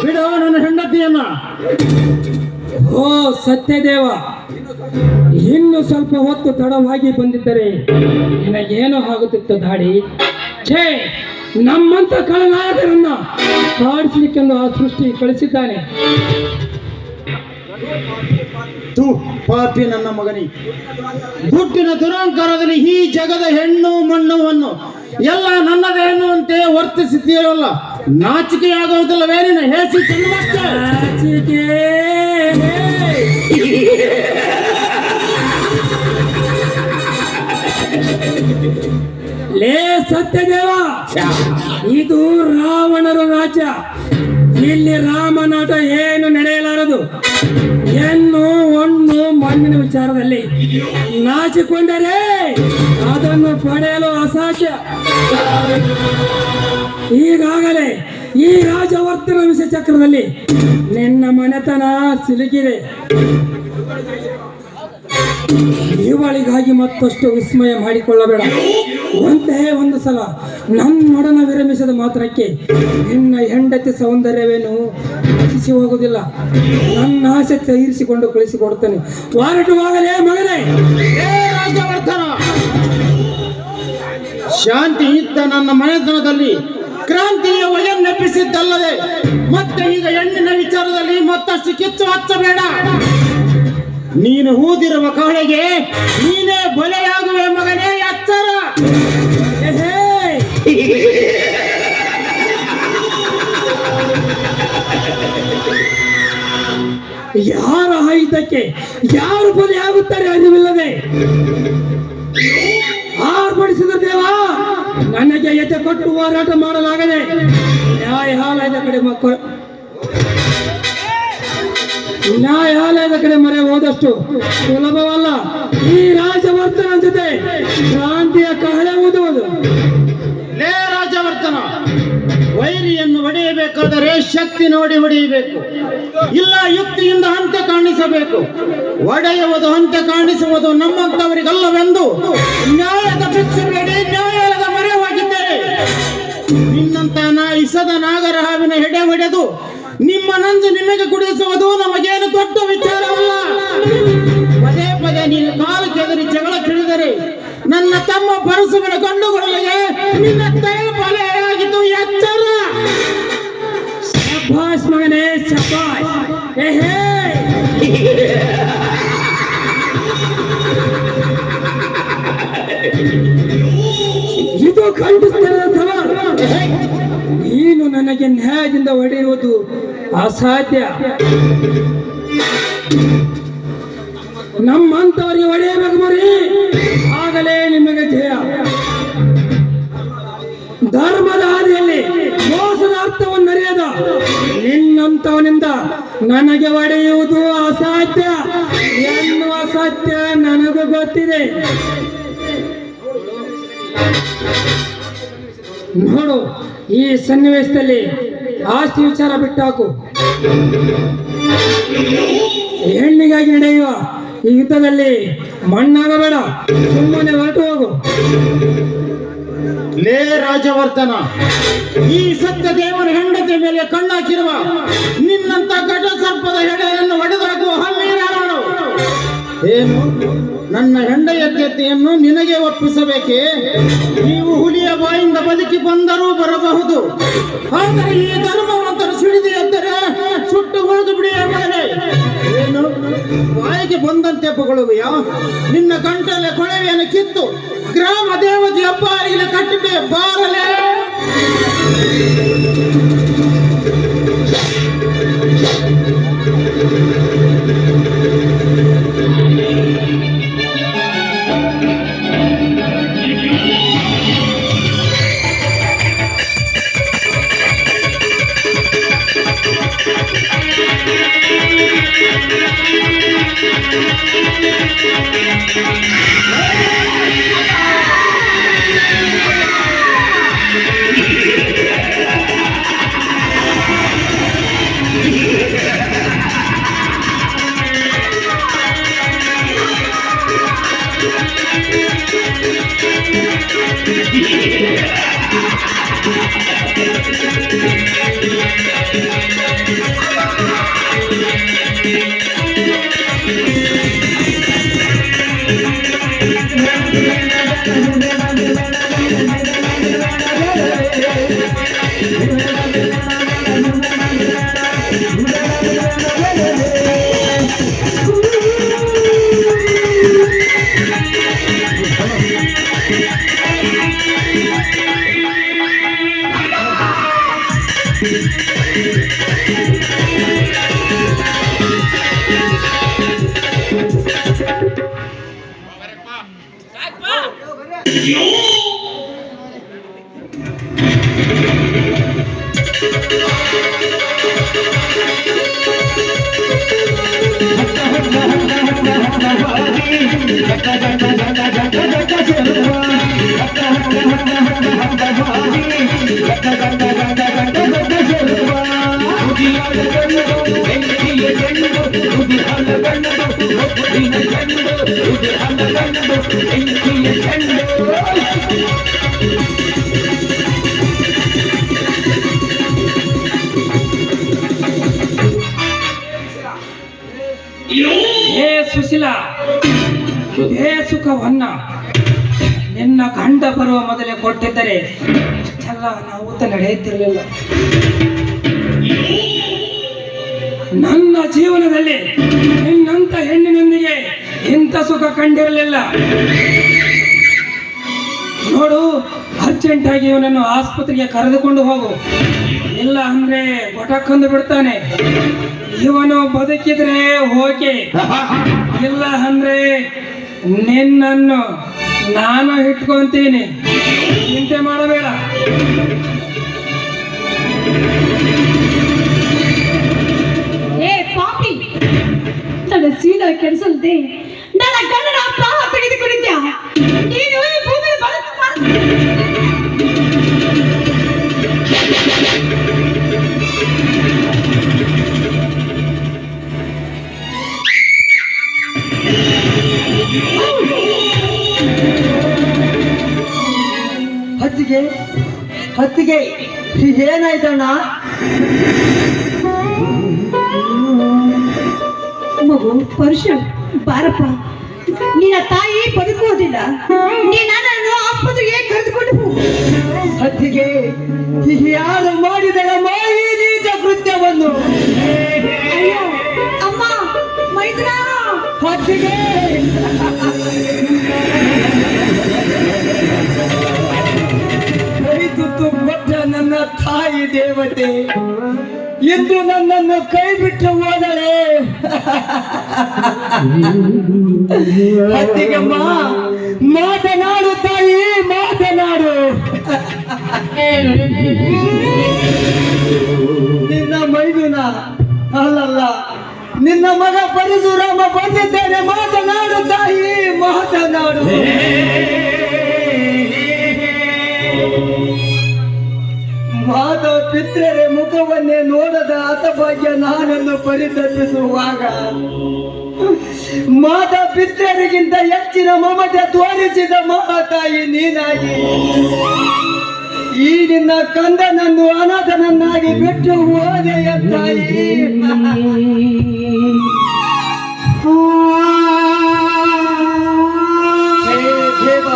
ಬಿಡು ನನ್ನ ಹೆಂಡತಿಯನ್ನ. ಓ ಸತ್ಯದೇವ, ಇನ್ನು ಸ್ವಲ್ಪ ಹೊತ್ತು ತಡವಾಗಿ ಬಂದಿದ್ದರೆ ನಿನಗೇನು ಆಗುತ್ತಿತ್ತು ದಾಡಿ? ಛೇ, ನಮ್ಮಂತ ಕಳನಾಯಕರನ್ನ ಕಾಡಿಸಲಿಕ್ಕೆಂದು ಆ ಸೃಷ್ಟಿ ಕಳಿಸಿದ್ದಾನೆ. ತೂ ಪಾಪಿ ನನ್ನ ಮಗನಿ, ದುಡ್ಡಿನ ದುರಹಂಕಾರದಲ್ಲಿ ಈ ಜಗದ ಹೆಣ್ಣು ಮಣ್ಣುವನ್ನು ಎಲ್ಲ ನನ್ನದೇ ಎನ್ನುವಂತೆ ವರ್ತಿಸುತ್ತೀಯಲ್ಲ, ನಾಚಿಕೆಯಾಗುವುದಿಲ್ಲವೇ ನಿನ್ನ ಹೇಸಿ ಚೆನ್ನಮಕ್ಕೆ? ನಾಚಿಕೆ ಲೇ ಸತ್ಯದೇವ, ಇದು ರಾವಣರ ರಾಜ್ಯ. ಇಲ್ಲಿ ರಾಮನಾಟ ಏನು ನಡೆಯಲಾರದು. ಹೆಣ್ಣು ಹೊಣ್ಣು ಮಣ್ಣಿನ ವಿಚಾರದಲ್ಲಿ ನಾಚಿಕೊಂಡರೆ ಅದನ್ನು ಪಡೆಯಲು ಅಸಾಧ್ಯ. ಈಗಾಗಲೇ ಈ ರಾಜವರ್ಧನ ವಿಷ ಚಕ್ರದಲ್ಲಿ ನಿನ್ನ ಮನೆತನ ಸಿಲುಕಿದೆ. ಇವಳಿಗಾಗಿ ಮತ್ತಷ್ಟು ವಿಸ್ಮಯ ಮಾಡಿಕೊಳ್ಳಬೇಡ. ಒಂದೇ ಒಂದು ಸಲ ನನ್ನೊಡನ ವಿರಮಿಸಿದ ಮಾತ್ರಕ್ಕೆ ನಿನ್ನ ಹೆಂಡತಿ ಸೌಂದರ್ಯವೇನು ನಶಿಸಿ ಹೋಗುವುದಿಲ್ಲ. ನನ್ನ ಆಸೆ ತೀರಿಸಿಕೊಂಡು ಕಳಿಸಿಕೊಡುತ್ತೇನೆ. ಹೊರಟುವಾಗಲೇ ಮಗನೇ. ರಾಜವರ್ಧನ, ಶಾಂತಿ ಇದ್ದ ನನ್ನ ಮನೆತನದಲ್ಲಿ ಕ್ರಾಂತಿಯ ವಯನ್ನಪ್ಪಿಸಿದ್ದಲ್ಲದೆ ಮತ್ತೆ ಈಗ ಹೆಣ್ಣಿನ ವಿಚಾರದಲ್ಲಿ ಮತ್ತಷ್ಟು ಕಿಚ್ಚು ಹಚ್ಚಬೇಡ. ನೀನು ಊದಿರುವ ಕಹಳೆಗೆ ನೀನೇ ಬಲೆಯಾಗುವೆ ಮಗನೇ, ಎಚ್ಚರ. ಯಾರ ಆಯುಧಕ್ಕೆ ಯಾರು ಬಲಿಯಾಗುತ್ತಾರೆ ಅರಿವಿಲ್ಲದೆ ಆರ್ಪಡಿಸಿದ ದೇವ ನನಗೆ ಎದೆ ಕೊಟ್ಟು ಹೋರಾಟ ಮಾಡಲಾಗದೆ ನ್ಯಾಯಾಲಯದ ಕಡೆ ಮೊರೆ ಹೋದಷ್ಟು ಸುಲಭವಲ್ಲ ಈ ರಾಜವರ್ಧನ ಜೊತೆ ಕ್ರಾಂತಿಯ ಕಹಳೆ ಊದುವುದು. ಲೇ ರಾಜವರ್ಧನ, ವೈರಿಯನ್ನು ಹೊಡೆಯಬೇಕಾದರೆ ಶಕ್ತಿ ನೋಡಿ ಹೊಡೆಯಬೇಕು, ಇಲ್ಲ ಯುಕ್ತಿಯಿಂದ ಹಂತ ಕಾಣಿಸಬೇಕು. ಒಡೆಯುವುದು ಹಂತ ಕಾಣಿಸುವುದು ನಮ್ಮಂತವರಿಗಲ್ಲವೆಂದು ನ್ಯಾಯದ ಭಿಕ್ಷೆ ಬೇಡಿ ನ್ಯಾಯಾಲಯದ ಮೊರೆ ಹೋಗಿದ್ದೇನೆ. ನಿನ್ನಂತ ಇಸದ ನಾಗರ ಹಾವಿನ ಹೆಡೆ ಹೊಡೆದು ನಿಮ್ಮ ನಂಜು ನಿಮಗೆ ಕುಡಿಸುವುದು ನಮಗೇನು ದೊಡ್ಡ ವಿಚಾರವಲ್ಲ. ಪದೇ ಪದೇ ನೀನು ಕಾಲು ಕೆದರಿ ಜಗಳ ತಿಳಿದರೆ ನನ್ನ ತಮ್ಮ ಪರಸುಗಳ ಗಂಡುಗಳಿಗೆ ನಿನ್ನ ದಯ ಬಲೆಯಾಗಿದ್ದು, ಎಚ್ಚರ. ಶಬ್ಬಾಸ್ ಮಗನೇ, ಶಬ್ಬಾಸ್. ಇದು ಖಂಡಿಸ್ತೇನೆ ಸವಾಲ್. ನೀನು ನನಗೆ ನ್ಯಾಯದಿಂದ ಹೊಡೆಯುವುದು ಅಸಾಧ್ಯ. ನಮ್ಮಂತವರಿಗೆ ಹೊಡೆಯಬೇಕು ಮರಿ, ಆಗಲೇ ನಿಮಗೆ ಜಯ. ಧರ್ಮದ ಹಾದಿಯಲ್ಲಿ ಮೋಸದ ಅರ್ಥವನ್ನು ಅರಿಯದ ನಿನ್ನಂತವನಿಂದ ನನಗೆ ಹೊಡೆಯುವುದು ಅಸಾಧ್ಯ ಎನ್ನುವ ಸತ್ಯ ನನಗೂ ಗೊತ್ತಿದೆ. ನೋಡು, ಈ ಸನ್ನಿವೇಶದಲ್ಲಿ ಆಸ್ತಿ ವಿಚಾರ ಬಿಟ್ಟಾಕು. ಹೆಣ್ಣಿಗಾಗಿ ನಡೆಯುವ ಈ ಯುದ್ಧದಲ್ಲಿ ಮಣ್ಣಾಗಬೇಡ, ಸುಮ್ಮನೆ ಹೊರಟು ಹೋಗು. ಲೇ ರಾಜವರ್ಧನ, ಈ ಸತ್ಯ ದೇವರ ಹೆಂಡತಿ ಮೇಲೆ ಕಣ್ಣಾಕಿರುವ ನಿನ್ನಂತ ಘಟ ಸರ್ಪದ ಹೆಡೆಯನ್ನು ಹೊಡೆದಾಗುವ ಹಮ್ಮೀರಾನು ಏನು? ನನ್ನ ಹೆಂಡತಿಯನ್ನು ನಿನಗೆ ಒಪ್ಪಿಸಬೇಕೇ? ನೀವು ಹುಲಿಯ ಬಾಯಿಂದ ಬದುಕಿ ಬಂದರೂ ಬರಬಹುದು, ಆದರೆ ಈ ಧರ್ಮವಂತರು ಸಿಡಿದು ಎದ್ದರೆ ಸುಟ್ಟು ಉಳಿದು ಬಿಡಿಯ ಮೇಲೆ ಏನು ಬಾಯಿಗೆ ಬಂದಂತೆ ಪೊಗಳುವೆಯಾ? ನಿನ್ನ ಗಂಟಲೆ ಕೊಳವೆಯನ್ನು ಕಿತ್ತು ಗ್ರಾಮ ದೇವತೆ ಹಬ್ಬ ಕಟ್ಟಿದೆ ಬಾರಲೇ. ಹೇ ಸುಶೀಲ, ಹೇ ಸುಖವನ್ನ ನಿನ್ನ ಗಂಡ ಬರುವ ಮೊದಲೇ ಕೊಟ್ಟಿದ್ದರೆ ಇಷ್ಟೆಲ್ಲ ಅನಾಹುತ ನಡೆಯುತ್ತಿರಲಿಲ್ಲ. ನನ್ನ ಜೀವನದಲ್ಲಿ ನಿನ್ನಂತ ಹೆಣ್ಣಿನೊಂದಿಗೆ ಇಂಥ ಸುಖ ಕಂಡಿರಲಿಲ್ಲ. ನೋಡು, ಅರ್ಜೆಂಟಾಗಿ ಇವನನ್ನು ಆಸ್ಪತ್ರೆಗೆ ಕರೆದುಕೊಂಡು ಹೋಗು, ಇಲ್ಲ ಅಂದ್ರೆ ಗೊಟಕ್ಕಂದು ಬಿಡ್ತಾನೆ. ಇವನು ಬದುಕಿದ್ರೆ ಓಕೆ, ಇಲ್ಲ ಅಂದ್ರೆ ನಿನ್ನನ್ನು ನಾನು ಇಟ್ಕೊಂತೀನಿ. ಚಿಂತೆ ಮಾಡಬೇಡ. ಏ ಪಾಪಿ, ನನ್ನ ಸೀದ ಕೆಡಿಸಲ್ದೆ ನನ್ನ ಗಂಡನ ಪ್ರಾಣ ತೆಗೆದುಕೊಂಡಿದ್ಯಾ? ನೀನು ಈ ಭೂಮಿಯಲ್ಲಿ ಹತ್ತಿಗೆ ಹತ್ತಿಗೆ ಏನಾಯ್ತಣ್ಣ? ಮಗು ಪರುಷ, ಬಾರಪ್ಪ. ನಿನ್ನ ತಾಯಿ ಬದುಕುವುದಿಲ್ಲ, ನೀನನ್ನು ಆಸ್ಪತ್ರೆಗೆ ಕರೆದುಕೊಂಡು ಹೋಗು. ಹತ್ತಿಗೆ ಯಾರು ಮಾಡಿದಳಮ್ಮ ಈ ನೀಚ ಕೃತ್ಯವನ್ನು? ಅಯ್ಯೋ ಅಮ್ಮ, ಮೈದ್ರ. ಹತ್ತಿಗೆ ಕೈ ತುತ್ತು ಕೊಟ್ಟ ನನ್ನ ತಾಯಿ ದೇವತೆ ಇಂದು ನನ್ನನ್ನು ಕೈ ಬಿಟ್ಟು ಹೋದಳೆ. ಹತ್ತಿಗಮ್ಮ, ಮಾತನಾಡು ತಾಯಿ, ಮಾತನಾಡು. ನಿನ್ನ ಮೈದುನ ಅಲ್ಲಲ್ಲ, ನಿನ್ನ ಮಗ ಪರಶುರಾಮ ಬಂದಿದ್ದೇನೆ. ಮಾತನಾಡು ತಾಯಿ, ಮಾತನಾಡು. ಮಾಧವ ಪಿತ್ರರ ಮುಖವನ್ನೇ ನೋಡದ ಹತಭಾಗ್ಯ ನಾನನ್ನು ಪರಿತಪಿಸುವಾಗ ಮಾತಾ ಪಿತ್ರರಿಗಿಂತ ಹೆಚ್ಚಿನ ಮಮತೆ ತೋರಿಸಿದ ಮಹಾತಾಯಿ ನೀನಾಗಿ ಈ ನಿನ್ನ ಕಂದನನ್ನು ಅನಾಥನನ್ನಾಗಿ ಬಿಟ್ಟು ಹೋದೆಯ ತಾಯಿ. ಹೇ ದೇವ,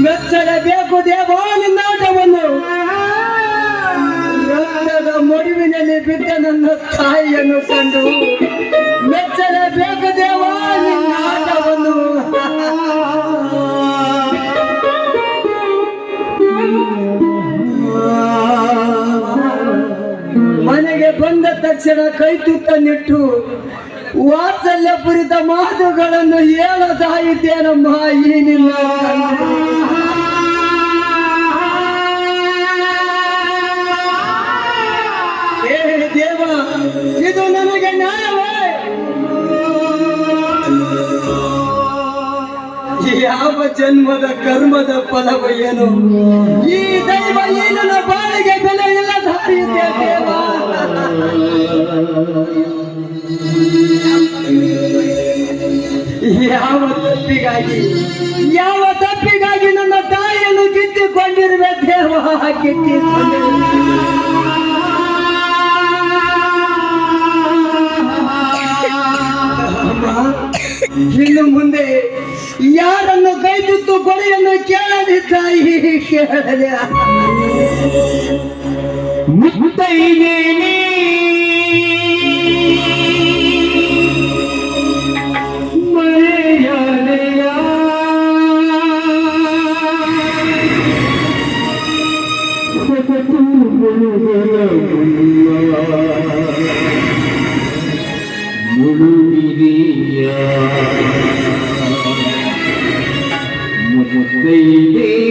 ಮೆಚ್ಚಲೇಬೇಕು ದೇವ ನಿನ್ನಾಟವನ್ನು. ರಕ್ತದ ಮೊಡವಿನಲ್ಲಿ ಬಿದ್ದ ನನ್ನ ತಾಯಿಯನ್ನು ಕಂಡು ಮೆಚ್ಚಲೇಬೇಕು ದೇವ ನಿನ್ನ ಆಟವನ್ನು. ಮನೆಗೆ ಬಂದ ತಕ್ಷಣ ಕೈ ತುತ್ತನ್ನಿಟ್ಟು ವಾತ್ಸಲ್ಯ ಪುರಿತ ಮಾತುಗಳನ್ನು ಹೇಳತಾ ಇದ್ದೇನಮ್ಮ ಈ ನಿನ್ನ ದೇವ, ಇದು ನನಗೆ ನ್ಯಾಯವೇ? ಯಾವ ಜನ್ಮದ ಕರ್ಮದ ಫಲವ ಏನು? ಈ ದೈವ ಈ ನನ್ನ ಬಾಳಿಗೆ ಬೆಲೆ ಇಲ್ಲದ ದೇವ. ಯಾವ ತಪ್ಪಿಗಾಗಿ ನನ್ನ ತಾಯಿಯನ್ನು ಕಿತ್ತುಕೊಂಡಿರುವೆ ದೇವ, ಕಿತ್ತಿಕೊಂಡಿರುವೆ. ಇನ್ನು ಮುಂದೆ ಯಾರನ್ನು ಕೈ ತುತ್ತು ಕೊಡೆಯನ್ನು ಕೇಳದೆ ತಾಯಿ, ಕೇಳದೆ. ಮುತ್ತೈದೇನೆ ಮರೆಯಲೆಯ ಮುಳುಗಿದೆಯ ದೈದೇ